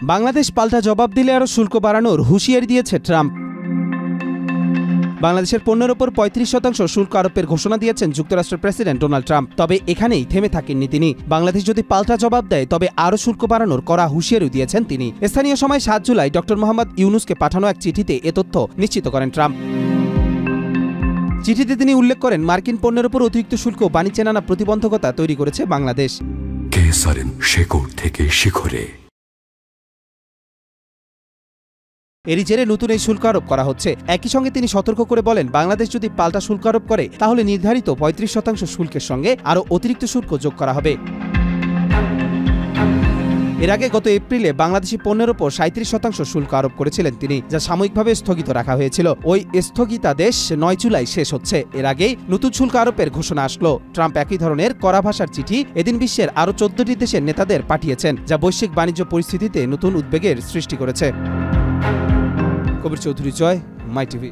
বাংলাদেশ পাল্টা জবাব দিলে আরও শুল্ক বাড়ানোর হুঁশিয়ারি দিয়েছে ট্রাম্প। বাংলাদেশের পণ্যের ওপর ৩৫% শুল্ক আরোপের ঘোষণা দিয়েছেন যুক্তরাষ্ট্রের প্রেসিডেন্ট ডোনাল্ড ট্রাম্প। তবে এখানেই থেমে থাকেননি তিনি। বাংলাদেশ যদি পাল্টা জবাব দেয় তবে আরও শুল্ক বাড়ানোর কড়া হুঁশিয়ারি দিয়েছেন তিনি। স্থানীয় সময় ৭ জুলাই ড মোহাম্মদ ইউনুসকে পাঠানো এক চিঠিতে এ তথ্য নিশ্চিত করেন ট্রাম্প। চিঠিতে তিনি উল্লেখ করেন, মার্কিন পণ্যের উপর অতিরিক্ত শুল্ক বাণিজ্যে নানা প্রতিবন্ধকতা তৈরি করেছে বাংলাদেশ। শেকড় থেকে শিখরে এরই জেরে নতুন এই শুল্ক আরোপ করা হচ্ছে। একই সঙ্গে তিনি সতর্ক করে বলেন, বাংলাদেশ যদি পাল্টা শুল্ক আরোপ করে তাহলে নির্ধারিত ৩৫% শুল্কের সঙ্গে আরও অতিরিক্ত শুল্ক যোগ করা হবে। এর আগে গত এপ্রিলে বাংলাদেশি পণ্যের ওপর ৩৭% শুল্ক আরোপ করেছিলেন তিনি, যা সাময়িকভাবে স্থগিত রাখা হয়েছিল। ওই স্থগিতাদেশ ৯ জুলাই শেষ হচ্ছে। এর আগেই নতুন শুল্ক আরোপের ঘোষণা আসলো। ট্রাম্প একই ধরনের কড়া ভাষার চিঠি এদিন বিশ্বের আরও ১৪টি দেশের নেতাদের পাঠিয়েছেন, যা বৈশ্বিক বাণিজ্য পরিস্থিতিতে নতুন উদ্বেগের সৃষ্টি করেছে। কবির চৌধুরী, জয়, মাই টিভি।